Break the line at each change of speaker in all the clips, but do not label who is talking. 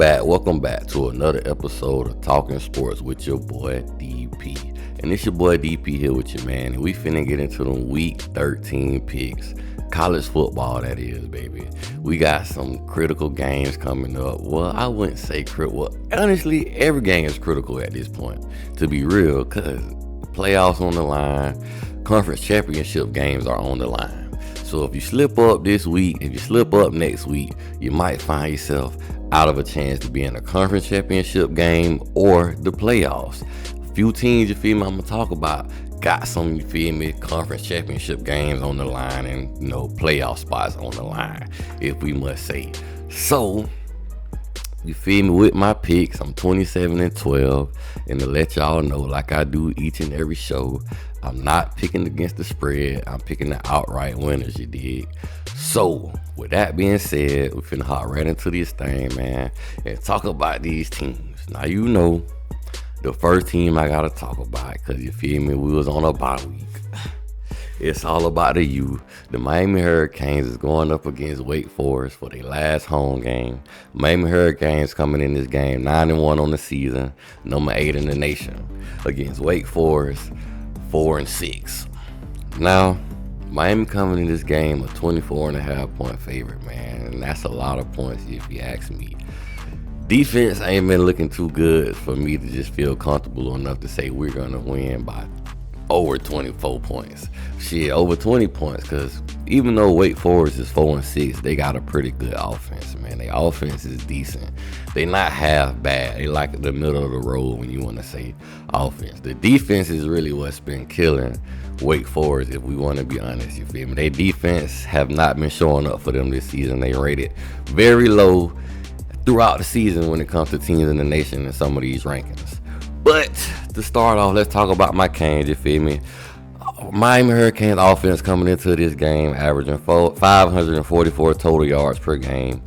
Welcome back to another episode of Talking Sports with your boy DP. And it's your boy DP here with you, man. And we finna get into them week 13 picks. College football, that is, baby. We got some critical games coming up. Well, I wouldn't say critical. Well, honestly, every game is critical at this point, to be real, because playoffs on the line, conference championship games are on the line. So if you slip up this week, if you slip up next week, you might find yourself out of a chance to be in a conference championship game or the playoffs. A few teams, you feel me, I'm going to talk about, got some, you feel me, conference championship games on the line and, playoff spots on the line, if we must say. So, you feel me, with my picks, I'm 27-12, and to let y'all know, like I do each and every show, I'm not picking against the spread. I'm picking the outright winners, you dig? So, with that being said, we're finna hop right into this thing, man, and talk about these teams. Now, the first team I gotta talk about, because you feel me, we was on a bye week. It's all about the U. The Miami Hurricanes is going up against Wake Forest for their last home game. Miami Hurricanes coming in this game 9-1 on the season, number 8 in the nation, against Wake Forest 4-6. Now, Miami coming in this game a 24.5 point favorite, man, and that's a lot of points if you ask me. Defense ain't been looking too good for me to just feel comfortable enough to say we're gonna win by over 24 points. Shit, over 20 points, because even though Wake Forest is 4-6, they got a pretty good offense, man. Their offense is decent. They not half bad. They like the middle of the road when you want to say offense. The defense is really what's been killing Wake Forest, if we want to be honest, you feel me? Their defense have not been showing up for them this season. They rated very low throughout the season when it comes to teams in the nation in some of these rankings. But to start off, let's talk about my Canes, you feel me? Miami Hurricanes offense coming into this game averaging 544 total yards per game,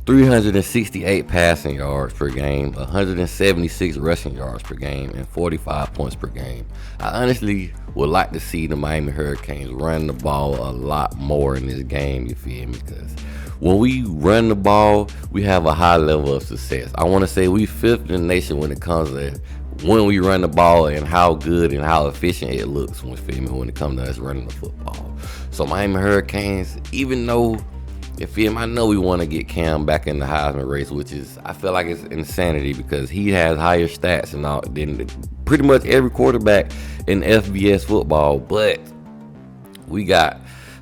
368 passing yards per game, 176 rushing yards per game, and 45 points per game. I honestly would like to see the Miami Hurricanes run the ball a lot more in this game, you feel me? Because when we run the ball, we have a high level of success. I want to say we 5th in the nation when it comes to when we run the ball and how good and how efficient it looks when it comes to us running the football. So Miami Hurricanes, even though I know we want to get Cam back in the Heisman race, which is, I feel like it's insanity because he has higher stats than pretty much every quarterback in FBS football. But we got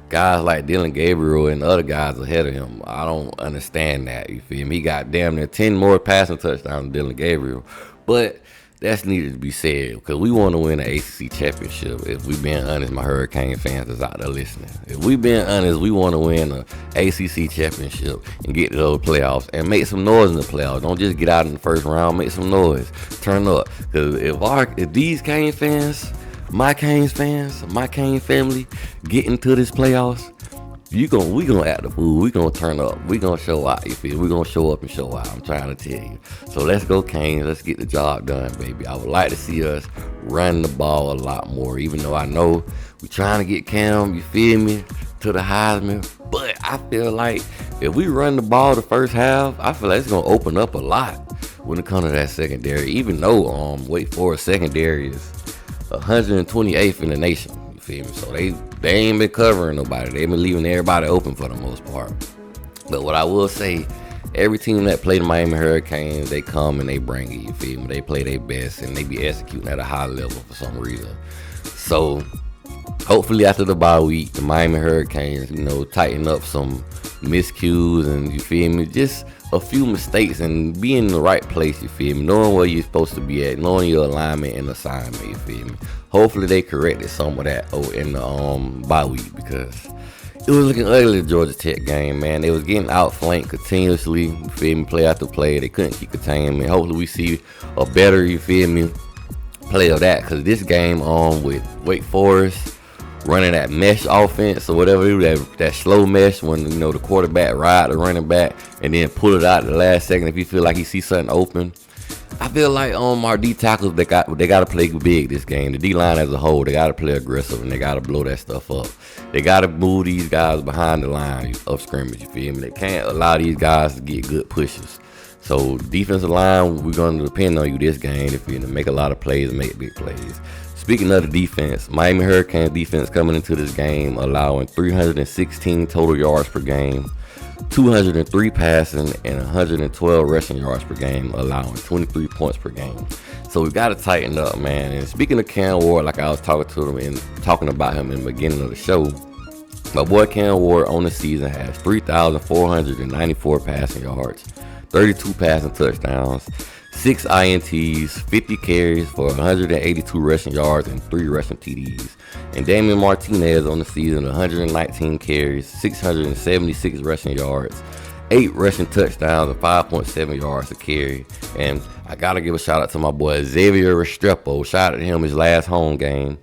guys like Dylan Gabriel and other guys ahead of him. I don't understand that, you feel me? He got damn near 10 more passing touchdowns than Dylan Gabriel. But that's needed to be said because we want to win the ACC championship. If we being honest, my Hurricane fans that's out there listening. If we being honest, we want to win the ACC championship and get to those playoffs and make some noise in the playoffs. Don't just get out in the first round, make some noise, turn up. Because if these Cane fans, my Cane family get into this playoffs, we gonna act the fool. We gonna turn up. We gonna show out. You feel? We gonna show up and show out. I'm trying to tell you. So let's go, Canes. Let's get the job done, baby. I would like to see us run the ball a lot more. Even though I know we trying to get Cam, you feel me, to the Heisman. But I feel like if we run the ball the first half, I feel like it's gonna open up a lot when it comes to that secondary. Even though Wake Forest secondary is 128th in the nation. Feel me? So they ain't been covering nobody. They been leaving everybody open for the most part. But what I will say, every team that play the Miami Hurricanes, they come and they bring it, you feel me? They play their best and they be executing at a high level for some reason. So hopefully after the bye week, the Miami Hurricanes, tighten up some miscues and, you feel me, just a few mistakes and be in the right place, you feel me, knowing where you're supposed to be at, knowing your alignment and assignment, you feel me. Hopefully they corrected some of that in the bye week because it was looking ugly, the Georgia Tech game, man. They was getting outflanked continuously, you feel me, play after play. They couldn't keep containment. Hopefully we see a better, you feel me, play of that because this game with Wake Forest running that mesh offense or whatever, that slow mesh when the quarterback ride the running back and then pull it out at the last second if you feel like he sees something open. I feel like our D tackles they got to play big this game. The D line as a whole, they got to play aggressive and they got to blow that stuff up. They got to move these guys behind the line of scrimmage. You feel me? They can't allow these guys to get good pushes. So defensive line, we're going to depend on you this game if you're going to make a lot of plays and make big plays. Speaking of the defense, Miami Hurricanes defense coming into this game allowing 316 total yards per game, 203 passing, and 112 rushing yards per game, allowing 23 points per game. So we got to tighten up, man. And speaking of Cam Ward, like I was talking about him in the beginning of the show, my boy Cam Ward on the season has 3,494 passing yards, 32 passing touchdowns, 6 INTs, 50 carries for 182 rushing yards, and 3 rushing TDs. And Damian Martinez on the season, 119 carries, 676 rushing yards, 8 rushing touchdowns, and 5.7 yards a carry. And I got to give a shout out to my boy Xavier Restrepo. Shout out to him his last home game.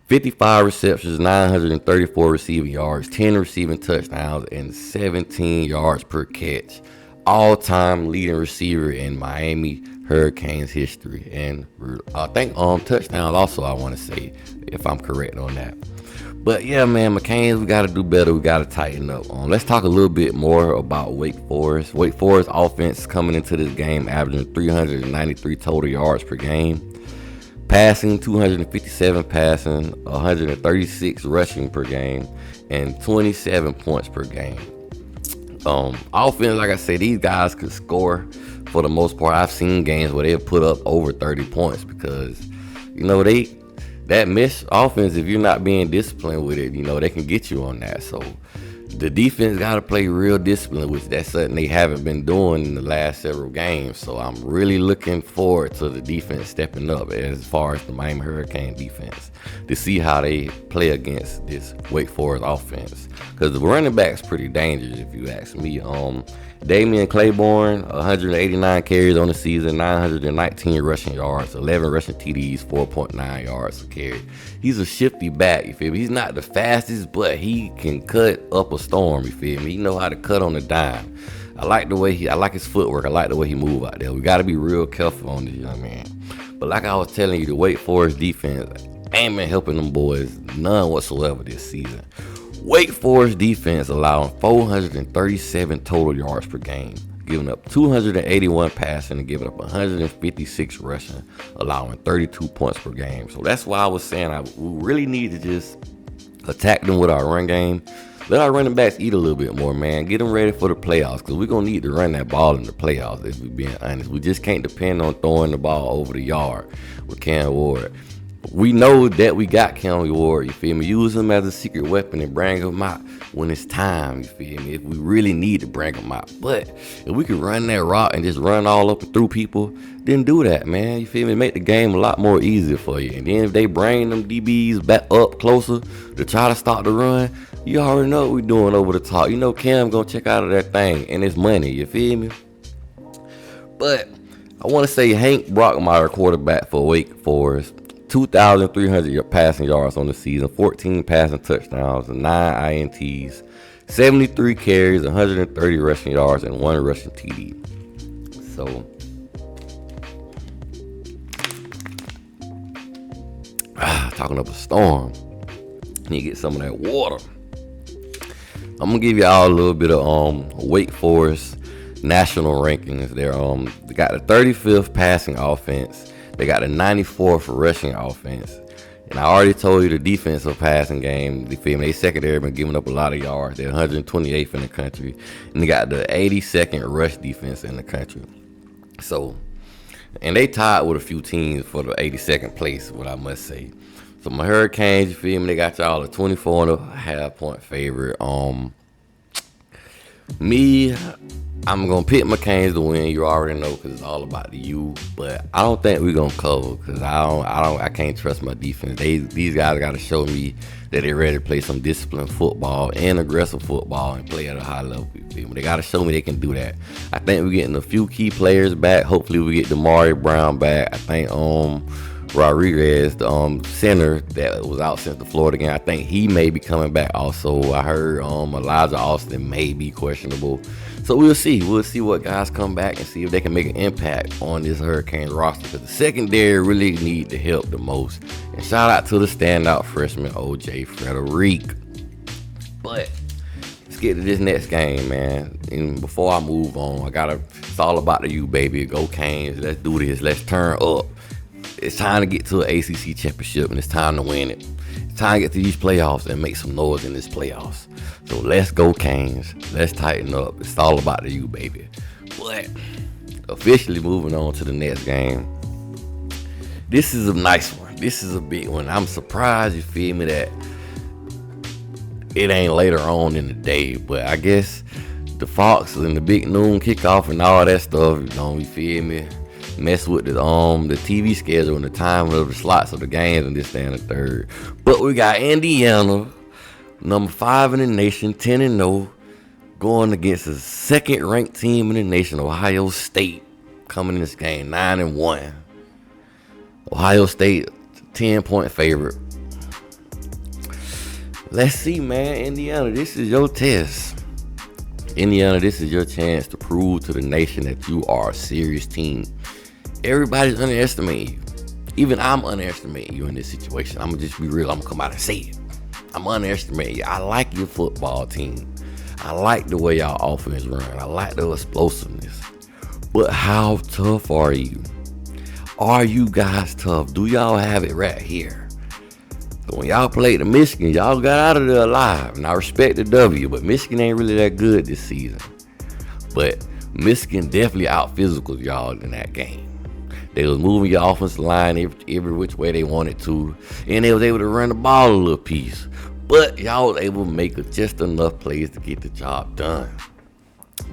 55 receptions, 934 receiving yards, 10 receiving touchdowns, and 17 yards per catch. All-time leading receiver in Miami Hurricanes history, and I think touchdowns also, I want to say, if I'm correct on that. But yeah, man, McCains, we got to do better. We got to tighten up. Let's talk a little bit more about Wake Forest. Wake Forest offense coming into this game averaging 393 total yards per game, passing 257 passing, 136 rushing per game, and 27 points per game. Offense, like I said, these guys could score for the most part. I've seen games where they'll put up over 30 points because, that mesh offense, if you're not being disciplined with it, they can get you on that. So the defense got to play real discipline, which that's something they haven't been doing in the last several games. So I'm really looking forward to the defense stepping up as far as the Miami Hurricane defense to see how they play against this Wake Forest offense. Because the running back's pretty dangerous, if you ask me. Damian Claiborne, 189 carries on the season, 919 rushing yards, 11 rushing TDs, 4.9 yards a carry. He's a shifty back, you feel me? He's not the fastest, but he can cut up a storm, you feel me? He know how to cut on a dime. I like his footwork. I like the way he move out there. We got to be real careful on this young man. But like I was telling you, the Wake Forest defense ain't been helping them boys none whatsoever this season. Wake Forest defense allowing 437 total yards per game, giving up 281 passing and giving up 156 rushing, allowing 32 points per game. So that's why I was saying we really need to just attack them with our run game. Let our running backs eat a little bit more, man. Get them ready for the playoffs because we're going to need to run that ball in the playoffs, if we're being honest. We just can't depend on throwing the ball over the yard with Cam Ward. We know that we got Cam Ward, you feel me? Use him as a secret weapon and bring him out when it's time, you feel me? If we really need to bring him out. But if we can run that route and just run all up and through people, then do that, man. You feel me? Make the game a lot more easier for you. And then if they bring them DBs back up closer to try to stop the run, you already know what we're doing over the top. Cam gonna check out of that thing and it's money, you feel me? But I want to say Hank Brockmeyer, quarterback for Wake Forest, 2,300 passing yards on the season, 14 passing touchdowns, and 9 INTs, 73 carries, 130 rushing yards, and 1 rushing TD. So, talking up a storm. Need to get some of that water. I'm gonna give y'all a little bit of Wake Forest national rankings. They got the 35th passing offense. They got the 94th rushing offense. And I already told you the defensive passing game, they secondary been giving up a lot of yards. They're 128th in the country. And they got the 82nd rush defense in the country. So, and they tied with a few teams for the 82nd place, what I must say. So my Hurricanes, you feel me, they got y'all a 24.5 point favorite. I'm going to pick McCains to win. You already know because it's all about the U. But I don't think we're going to cover because I can't trust my defense. These guys got to show me that they're ready to play some disciplined football and aggressive football and play at a high level. They got to show me they can do that. I think we're getting a few key players back. Hopefully we get Damari Brown back. I think Rodriguez, the center that was out since the Florida game, I think he may be coming back also. I heard Elijah Austin may be questionable. So we'll see. We'll see what guys come back and see if they can make an impact on this Hurricanes roster because the secondary really need the help the most. And shout out to the standout freshman, OJ Frederick. But let's get to this next game, man. And before I move on, it's all about the U, baby. Go Canes. Let's do this. Let's turn up. It's time to get to an ACC championship, and it's time to win it. It's time to get to these playoffs and make some noise in this playoffs. So let's go Canes. Let's tighten up. It's all about the U, baby. But officially moving on to the next game. This is a nice one. This is a big one. I'm surprised, you feel me, that it ain't later on in the day. But I guess the Fox and the big noon kickoff and all that stuff, you feel me, mess with the TV schedule and the time of the slots of the games and this, that, and the third. But we got Indiana, number 5 in the nation, 10-0, going against the second-ranked team in the nation, Ohio State, coming in this game 9-1. Ohio State, 10-point favorite. Let's see, man. Indiana, this is your test. Indiana, this is your chance to prove to the nation that you are a serious team. Everybody's underestimating you. Even I'm underestimating you in this situation. I'm going to just be real. I'm going to come out and say it. I'm underestimating you. I like your football team. I like the way y'all offense run. I like the explosiveness. But how tough are you? Are you guys tough? Do y'all have it right here? So when y'all played the Michigan, y'all got out of there alive. And I respect the W, but Michigan ain't really that good this season. But Michigan definitely out-physical y'all in that game. They was moving your offensive line every which way they wanted to. And they was able to run the ball a little piece. But y'all was able to make just enough plays to get the job done.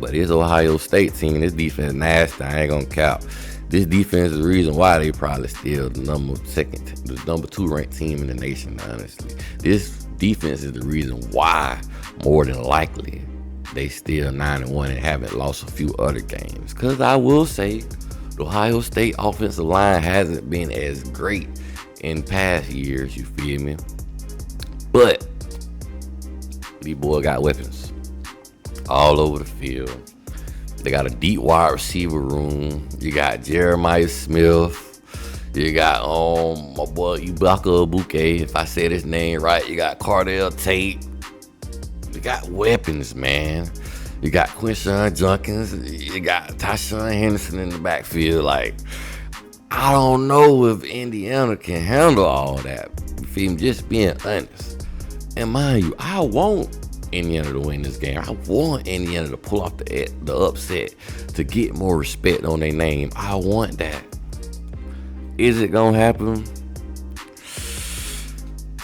But this Ohio State team, this defense nasty. I ain't gonna cap. This defense is the reason why they probably still the number 2 ranked team in the nation, honestly. This defense is the reason why, more than likely, they still 9-1 and haven't lost a few other games. Because I will say, the Ohio State offensive line hasn't been as great in past years, you feel me? But these boys got weapons all over the field. They got a deep wide receiver room. You got Jeremiah Smith. You got my boy Ibaka Abuke, if I said his name right. You got Cardell Tate. You got weapons, man. You got Quinshawn Junkins. You got Tyshawn Henderson in the backfield. Like, I don't know if Indiana can handle all that. You feel me? Just being honest. And mind you, I want Indiana to win this game. I want Indiana to pull off the upset to get more respect on their name. I want that. Is it gonna happen?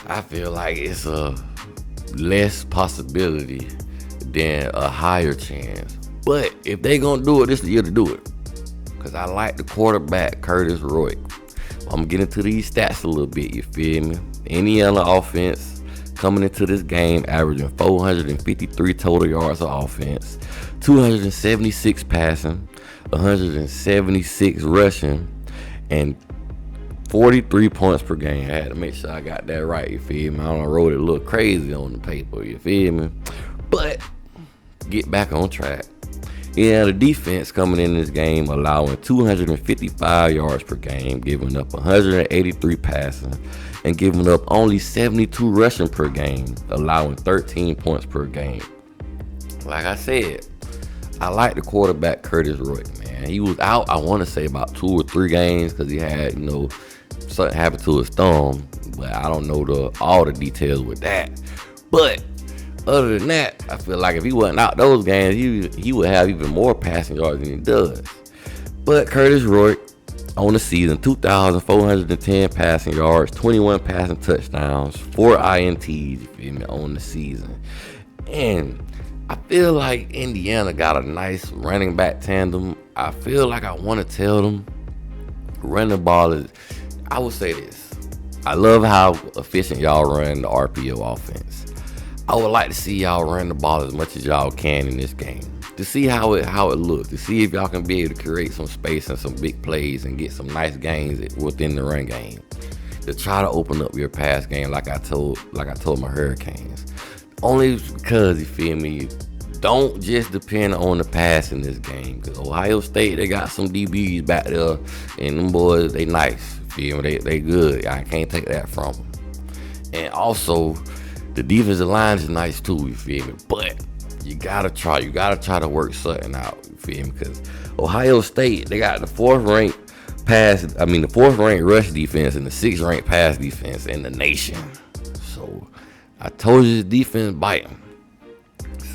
I feel like it's a less possibility than a higher chance. But if they gonna do it, this is the year to do it. Because I like the quarterback, Curtis Roy. I'm gonna get into these stats a little bit, you feel me? Indiana offense coming into this game averaging 453 total yards of offense, 276 passing, 176 rushing, and 43 points per game. I had to make sure I got that right, you feel me? I don't wrote it a little crazy on the paper, you feel me? But get back on track. Yeah, the defense coming in this game allowing 255 yards per game, giving up 183 passing, and giving up only 72 rushing per game, allowing 13 points per game. Like I said, I like the quarterback Curtis Roy, man. He was out, I want to say, about 2 or 3 games because he had, something happened to his thumb. But I don't know all the details with that. But other than that, I feel like if he wasn't out those games, he would have even more passing yards than he does. But Curtis Roy, on the season, 2,410 passing yards, 21 passing touchdowns, 4 INTs, you feel me, on the season. And I feel like Indiana got a nice running back tandem. I feel like I want to tell them, running the ball is, I would say this. I love how efficient y'all run the RPO offense. I would like to see y'all run the ball as much as y'all can in this game. To see how it looks. To see if y'all can be able to create some space and some big plays and get some nice gains within the run game. To try to open up your pass game like I told my Hurricanes. Only because, you feel me, don't just depend on the pass in this game. Because Ohio State, they got some DBs back there. And them boys, they nice. You feel me? They good. I can't take that from them. And also, the defensive line is nice too, you feel me? But you gotta try to work something out. You feel me? Because Ohio State, they got the fourth ranked rush defense and the sixth ranked pass defense in the nation. So I told you the defense biting.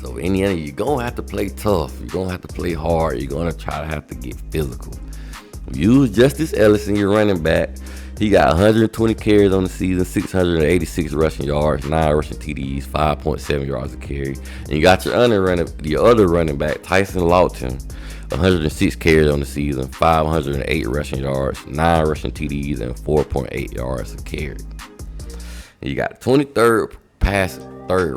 So Indiana, you're gonna have to play tough. You're gonna have to play hard. You're gonna have to get physical. Use Justice Ellison, your running back. He got 120 carries on the season, 686 rushing yards, 9 rushing TDs, 5.7 yards a carry. And you got your other running back, Tyson Lawton, 106 carries on the season, 508 rushing yards, 9 rushing TDs, and 4.8 yards a carry. And you got 23rd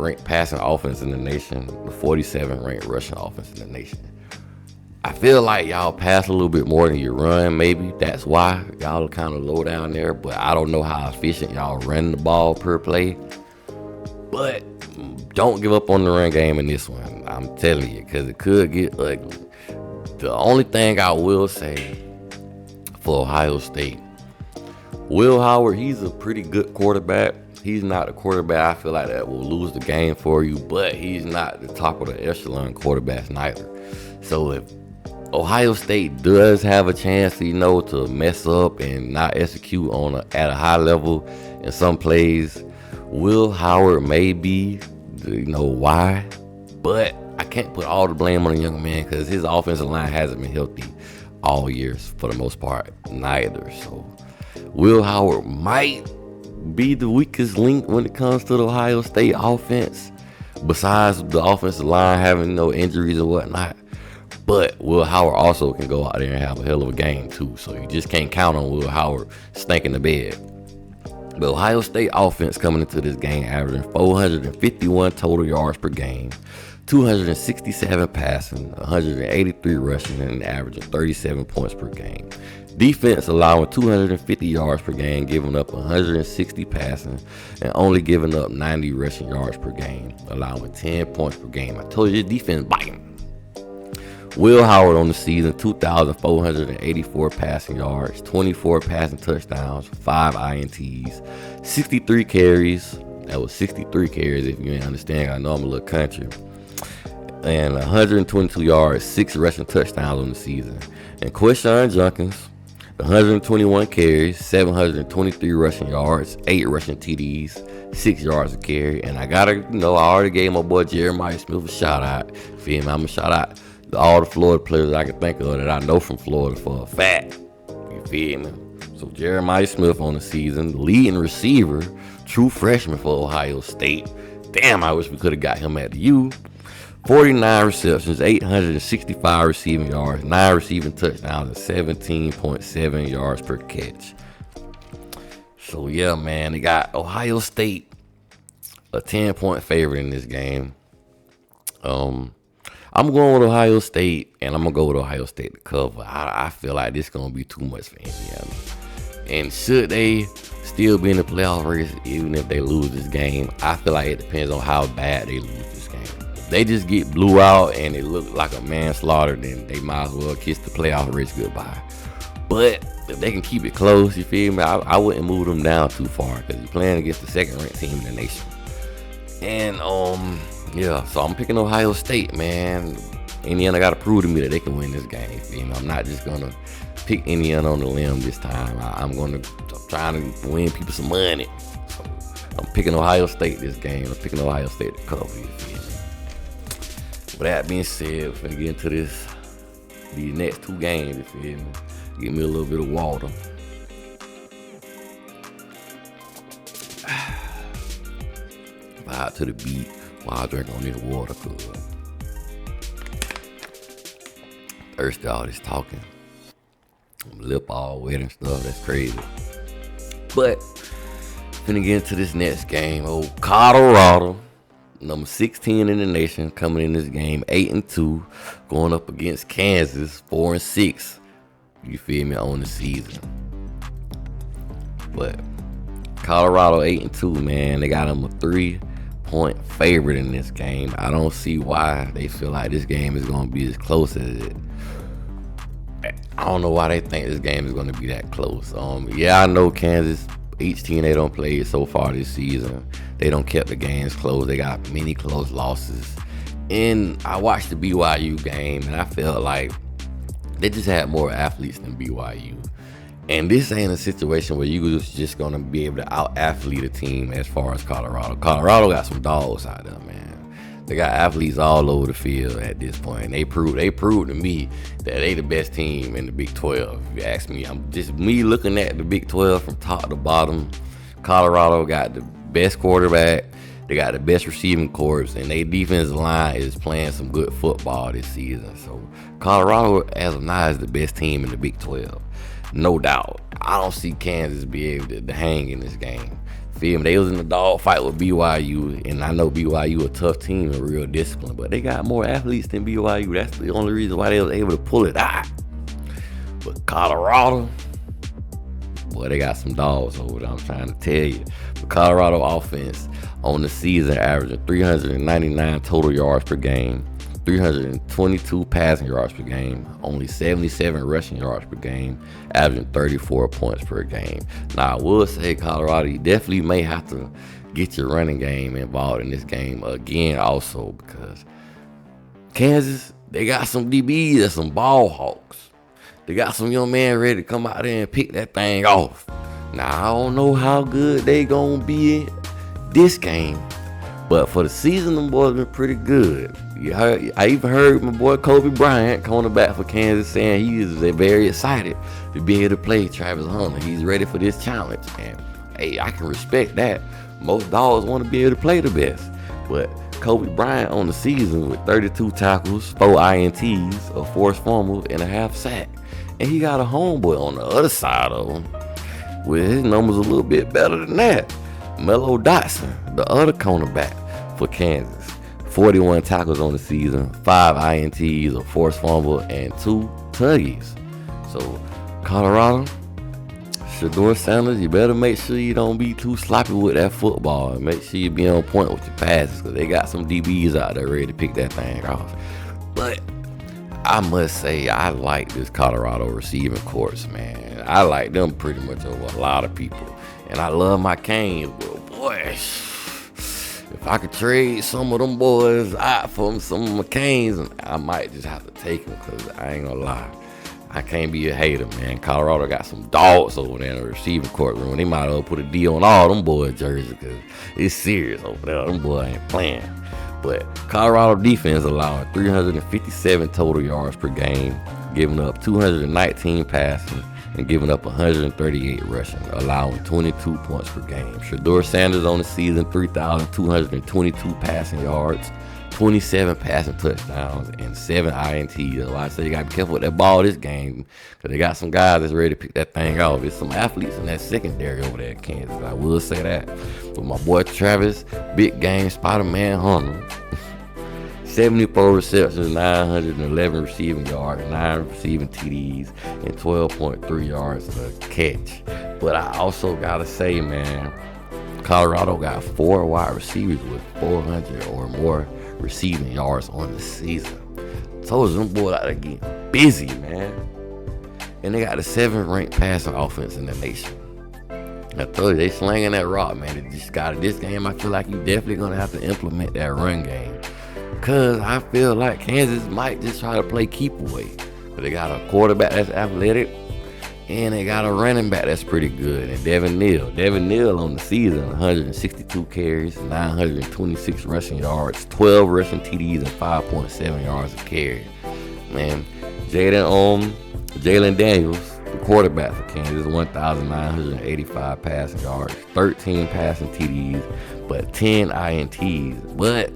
ranked passing offense in the nation, the 47th ranked rushing offense in the nation. I feel like y'all pass a little bit more than you run. Maybe that's why y'all are kind of low down there. But I don't know how efficient y'all run the ball per play. But don't give up on the run game in this one. I'm telling you, because it could get ugly. The only thing I will say for Ohio State, Will Howard, he's a pretty good quarterback. He's not a quarterback I feel like that will lose the game for you. But he's not the top of the echelon quarterbacks neither. So if Ohio State does have a chance, to mess up and not execute at a high level in some plays, Will Howard may be, why, but I can't put all the blame on the young man because his offensive line hasn't been healthy all years for the most part, neither. So Will Howard might be the weakest link when it comes to the Ohio State offense, besides the offensive line having no injuries or whatnot. But Will Howard also can go out there and have a hell of a game too. So you just can't count on Will Howard stinking the bed. The Ohio State offense coming into this game averaging 451 total yards per game, 267 passing, 183 rushing, and an average of 37 points per game. Defense allowing 250 yards per game, giving up 160 passing, and only giving up 90 rushing yards per game, allowing 10 points per game. I told you, defense biting. Will Howard on the season, 2,484 passing yards, 24 passing touchdowns, 5 INTs, 63 carries. That was 63 carries if you ain't understand. I know I'm a little country. And 122 yards, 6 rushing touchdowns on the season. And Quinshon Judkins, 121 carries, 723 rushing yards, 8 rushing TDs, 6 yards a carry. And I already gave my boy Jeremiah Smith a shout out. Feel me? I'm going to shout out all the Florida players I can think of that I know from Florida for a fact. You feel me? So Jeremiah Smith on the season, leading receiver, true freshman for Ohio State. Damn, I wish we could have got him at the U. 49 receptions, 865 receiving yards, 9 receiving touchdowns, and 17.7 yards per catch. So yeah, man, they got Ohio State a 10-point favorite in this game. I'm going with Ohio State, and I'm going to go with Ohio State to cover. I feel like this is going to be too much for Indiana. And should they still be in the playoff race, even if they lose this game, I feel like it depends on how bad they lose this game. If they just get blew out and it look like a manslaughter, then they might as well kiss the playoff race goodbye. But if they can keep it close, you feel me, I wouldn't move them down too far because you're playing against the second-ranked team in the nation. And, yeah, so I'm picking Ohio State, man. Indiana got to prove to me that they can win this game. You know, I'm not just going to pick Indiana on the limb this time. I'm trying to win people some money. So I'm picking Ohio State this game. I'm picking Ohio State to cover. You feel me? With that being said, we're going to get into these next 2 games. You feel me? Give me a little bit of water. Vibe to the beat while I drink on this water, cuz thirsty all this talking. Lip all wet and stuff, that's crazy. But finna get into this next game. Colorado, number 16 in the nation, coming in this game 8-2, going up against Kansas 4-6. You feel me, on the season. But Colorado 8-2, man, they got them a 3-point favorite in this game. I don't see why they feel like this game is going to be as close as it. I don't know why they think this game is going to be that close. Yeah, I know Kansas, each team they don't play so far this season, they don't kept the games close. They got many close losses. And I watched the BYU game, and I felt like they just had more athletes than BYU. And this ain't a situation where you was just gonna be able to out-athlete a team as far as Colorado. Colorado got some dogs out there, man. They got athletes all over the field at this point. And they proved to me that they the best team in the Big 12. If you ask me, I'm just me looking at the Big 12 from top to bottom. Colorado got the best quarterback. They got the best receiving corps, and their defensive line is playing some good football this season. So Colorado, as of now, is the best team in the Big 12. No doubt. I don't see Kansas be able to hang in this game. Feel me? They was in the dog fight with BYU, and I know BYU a tough team and real discipline, but they got more athletes than BYU. That's the only reason why they was able to pull it out. But Colorado, boy, they got some dogs over there, I'm trying to tell you. The Colorado offense on the season averaging 399 total yards per game, 322 passing yards per game, only 77 rushing yards per game, averaging 34 points per game. Now, I will say Colorado, you definitely may have to get your running game involved in this game again also, because Kansas, they got some DBs and some ball hawks. They got some young man ready to come out there and pick that thing off. Now, I don't know how good they gonna be in this game, but for the season, them boys been pretty good. I even heard my boy Kobe Bryant, cornerback for Kansas, saying he is very excited to be able to play Travis Hunter. He's ready for this challenge, and hey, I can respect that. Most dogs want to be able to play the best, but Kobe Bryant on the season with 32 tackles, 4 INTs, a forced fumble, and a half sack, and he got a homeboy on the other side of him with his numbers a little bit better than that. Melo Dotson, the other cornerback for Kansas, 41 tackles on the season, 5 INTs, a forced fumble, and 2 tuggies. So Colorado, Shedeur Sanders, you better make sure you don't be too sloppy with that football, and make sure you be on point with your passes, because they got some DBs out there ready to pick that thing off. But I must say, I like this Colorado receiving corps, man. I like them pretty much over a lot of people. And I love my Canes, but boy, if I could trade some of them boys out for some of my Canes, I might just have to take them, because I ain't gonna lie, I can't be a hater, man. Colorado got some dogs over there in the receiving courtroom. They might as well put a D on all them boys' jerseys, because it's serious over there. Them boys ain't playing. But Colorado defense allowing 357 total yards per game, giving up 219 passing, and giving up 138 rushing, allowing 22 points per game. Shedeur Sanders on the season, 3,222 passing yards, 27 passing touchdowns, and 7 INTs. Like I say, you got to be careful with that ball this game, because they got some guys that's ready to pick that thing off. There's some athletes in that secondary over there at Kansas, I will say that. But my boy Travis, big game Spider-Man Hunter, 74 receptions, 911 receiving yards, 9 receiving TDs, and 12.3 yards per catch. But I also got to say, man, Colorado got 4 wide receivers with 400 or more receiving yards on the season. Told you, them boys out there getting busy, man. And they got the 7th ranked passing offense in the nation. I told you, they slanging that rock, man. They just got it. This game, I feel like you definitely going to have to implement that run game. Because I feel like Kansas might just try to play keep away. But they got a quarterback that's athletic, and they got a running back that's pretty good. And Devin Neal on the season, 162 carries, 926 rushing yards, 12 rushing TDs, and 5.7 yards a carry. Man, Jalen Daniels, the quarterback for Kansas, 1,985 passing yards, 13 passing TDs, but 10 INTs. But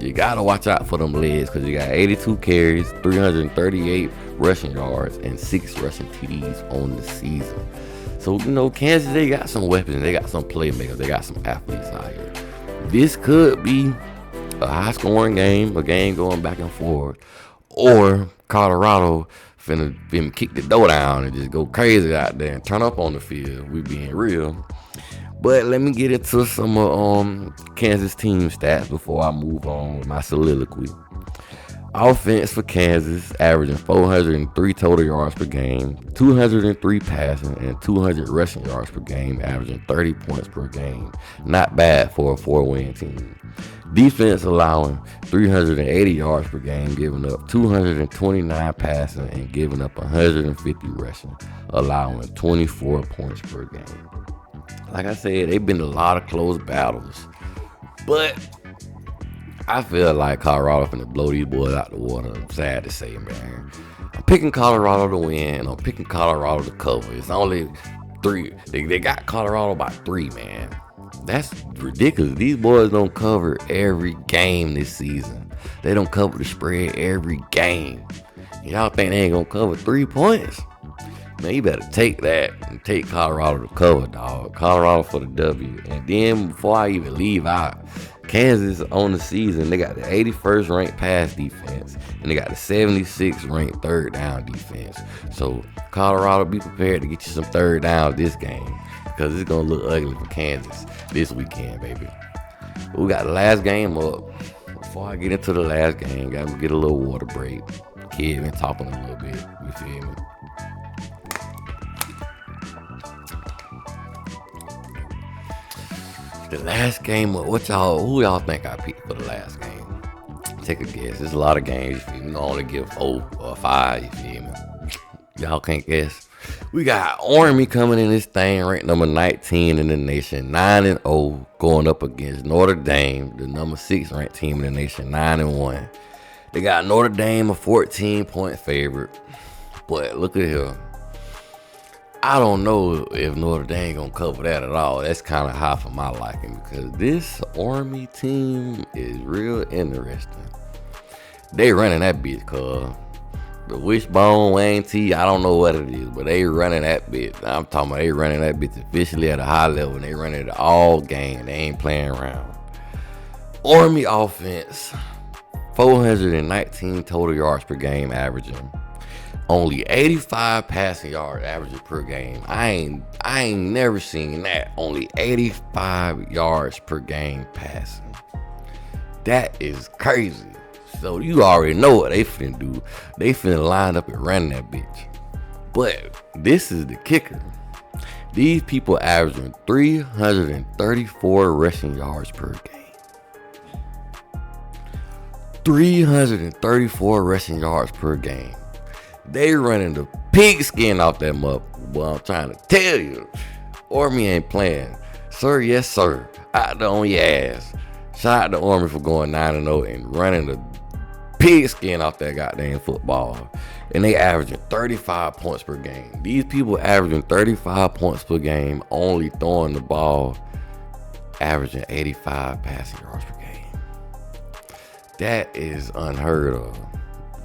you got to watch out for them legs, because you got 82 carries, 338 rushing yards, and 6 rushing TDs on the season. So, Kansas, they got some weapons. They got some playmakers. They got some athletes out here. This could be a high-scoring game, a game going back and forth, or Colorado finna kick the door down and just go crazy out there and turn up on the field. We being real. But let me get into some of Kansas team stats before I move on with my soliloquy. Offense for Kansas, averaging 403 total yards per game, 203 passing, and 200 rushing yards per game, averaging 30 points per game. Not bad for a 4-win team. Defense allowing 380 yards per game, giving up 229 passing, and giving up 150 rushing, allowing 24 points per game. Like I said, they've been a lot of close battles, but I feel like Colorado finna blow these boys out the water. I'm sad to say, man. I'm picking Colorado to win. I'm picking Colorado to cover. It's only 3. They got Colorado by 3, man. That's ridiculous. These boys don't cover every game this season. They don't cover the spread every game. Y'all think they ain't gonna cover 3 points? Man, you better take that and take Colorado to cover, dog. Colorado for the W. And then before I even leave out, Kansas on the season, they got the 81st ranked pass defense, and they got the 76th ranked third down defense. So Colorado, be prepared to get you some third downs this game, because it's going to look ugly for Kansas this weekend, baby. We got the last game up. Before I get into the last game, got to get a little water break. Kid been talking a little bit, you feel me? The last game, who y'all think I picked for the last game? Take a guess. There's a lot of games, you feel me? You only give 4 or 5, you feel me? Y'all can't guess. We got Army coming in this thing, ranked number 19 in the nation, 9-0, going up against Notre Dame, the number 6 ranked team in the nation, 9-1. They got Notre Dame a 14-point favorite, but look at here. I don't know if Notre Dame gonna cover that at all. That's kind of high for my liking, because this Army team is real interesting. They running that bitch, cuz. The wishbone, Wayne T, I don't know what it is, but they running that bitch. I'm talking about they running that bitch officially at a high level, and they running it all game. They ain't playing around. Army offense, 419 total yards per game averaging. Only 85 passing yards average per game. I ain't never seen that. Only 85 yards per game passing. That is crazy. So you already know what they finna do. They finna line up and run that bitch. But this is the kicker. These people averaging 334 rushing yards per game. 334 rushing yards per game. They running the pigskin off that mother. Well, I'm trying to tell you. Army ain't playing. Sir, yes, sir. Out there on your ass. Shout out to Army for going 9-0 and running the pigskin off that goddamn football. And they averaging 35 points per game. These people averaging 35 points per game, only throwing the ball, averaging 85 passing yards per game. That is unheard of.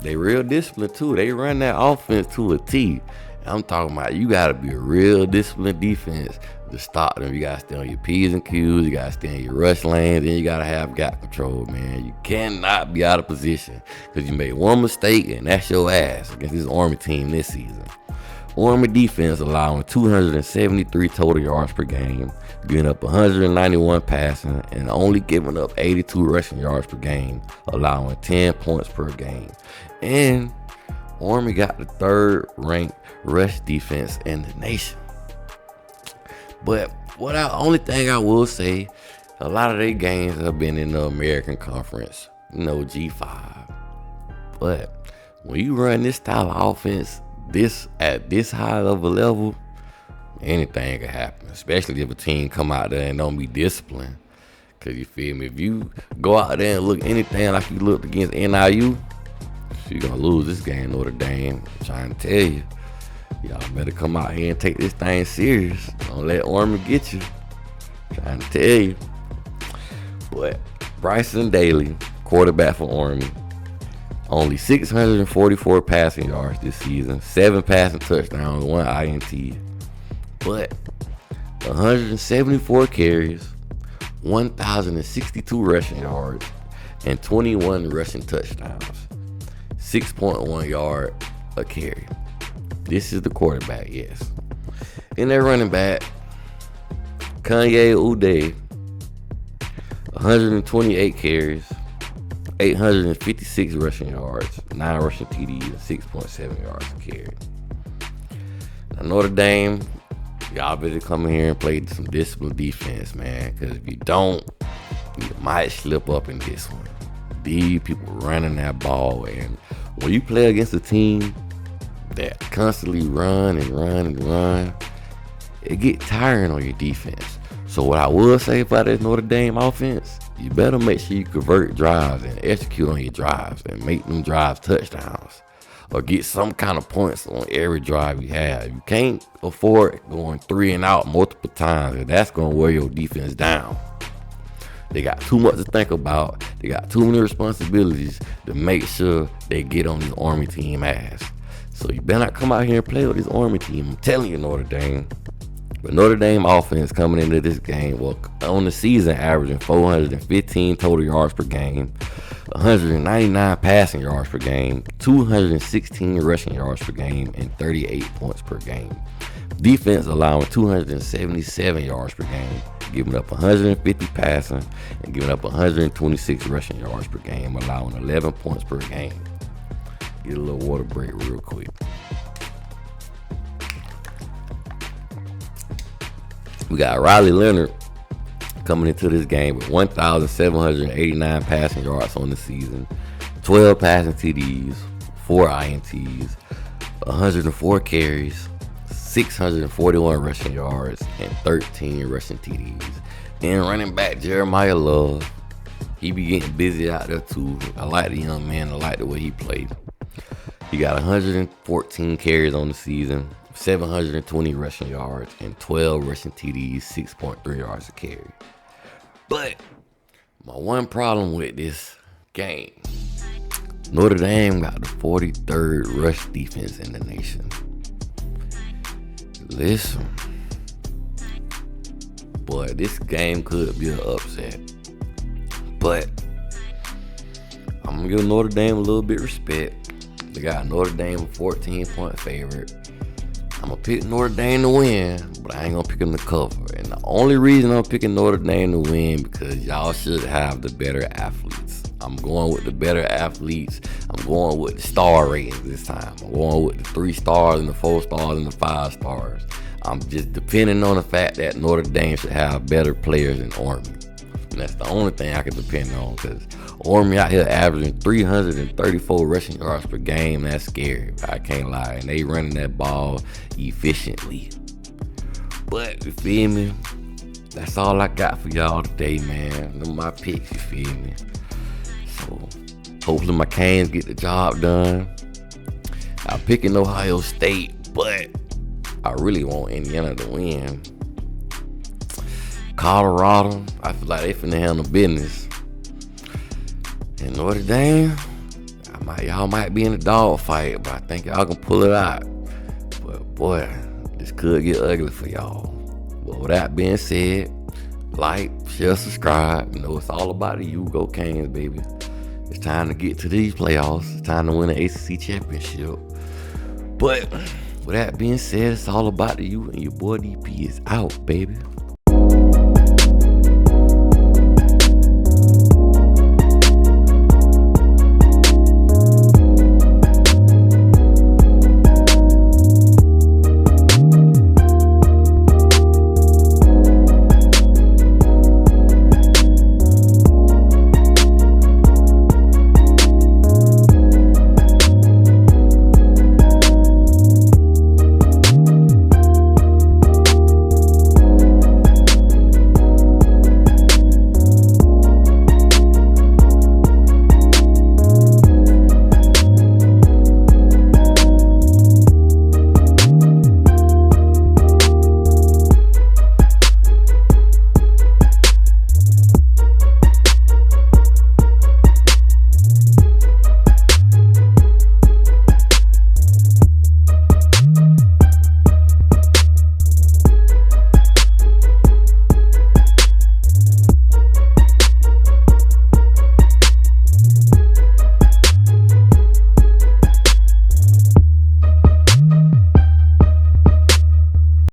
They real disciplined too. They run that offense to a T. I'm talking about you gotta be a real disciplined defense to stop them. You gotta stay on your P's and Q's. You gotta stay in your rush lanes. And you gotta have gap control, man. You cannot be out of position, because you made one mistake and that's your ass against this Army team this season. Army defense allowing 273 total yards per game, giving up 191 passing, and only giving up 82 rushing yards per game, allowing 10 points per game. And Army got the 3rd ranked rush defense in the nation. But only thing I will say, a lot of their games have been in the American Conference, G5. But when you run this style of offense, at this high of a level, anything can happen, especially if a team come out there and don't be disciplined. Because you feel me, if you go out there and look anything like you looked against NIU, you're going to lose this game, Notre Dame. I'm trying to tell you. Y'all better come out here and take this thing serious. Don't let Army get you. I'm trying to tell you. But Bryson Daly, quarterback for Army, only 644 passing yards this season, 7 passing touchdowns, 1 INT. But 174 carries, 1,062 rushing yards, and 21 rushing touchdowns. 6.1 yard a carry. This is the quarterback, yes. In their running back, Kanye Uday, 128 carries, 856 rushing yards, 9 rushing TDs, and 6.7 yards a carry. Now, Notre Dame, y'all better come in here and play some disciplined defense, man. Because if you don't, you might slip up in this one. These people running that ball, and when you play against a team that constantly run, it get tiring on your defense. So what I will say about this Notre Dame offense, you better make sure you convert drives and execute on your drives and make them drives touchdowns or get some kind of points on every drive you have. You can't afford going 3 and out multiple times, and that's going to wear your defense down. They got too much to think about. They got too many responsibilities to make sure they get on this Army team ass. So you better not come out here and play with this Army team. I'm telling you, Notre Dame. But Notre Dame offense coming into this game, well, on the season averaging 415 total yards per game, 199 passing yards per game, 216 rushing yards per game, and 38 points per game. Defense allowing 277 yards per game, giving up 150 passing, and giving up 126 rushing yards per game, allowing 11 points per game. Get a little water break real quick. We got Riley Leonard coming into this game with 1,789 passing yards on the season, 12 passing TDs, 4 INTs, 104 carries, 641 rushing yards, and 13 rushing TDs. And running back Jeremiah Love, he be getting busy out there too. I like the young man. I like the way he played. He got 114 carries on the season, 720 rushing yards, and 12 rushing TDs, 6.3 yards a carry. But my one problem with this game, Notre Dame got the 43rd rush defense in the nation. Listen, boy, this game could be an upset. But I'm going to give Notre Dame a little bit of respect. They got Notre Dame a 14-point favorite. I'm going to pick Notre Dame to win, but I ain't going to pick them to cover. And the only reason I'm picking Notre Dame to win because y'all should have the better athletes. I'm going with the better athletes. I'm going with the star ratings this time. I'm going with the 3 stars and the 4 stars and the 5 stars. I'm just depending on the fact that Notre Dame should have better players than Army. And that's the only thing I can depend on because Army out here averaging 334 rushing yards per game. That's scary. I can't lie. And they running that ball efficiently. But, you feel me? That's all I got for y'all today, man. Them my picks, you feel me? So, hopefully my Canes get the job done. I'm picking Ohio State, but I really want Indiana to win. Colorado, I feel like they finna handle business. And Notre Dame, y'all might be in a dog fight, but I think y'all can pull it out. But boy, this could get ugly for y'all. But with that being said, like, share, subscribe. You know it's all about you. Go Canes, baby. It's time to get to these playoffs. It's time to win the ACC championship. But with that being said, it's all about you, and your boy DP is out, baby.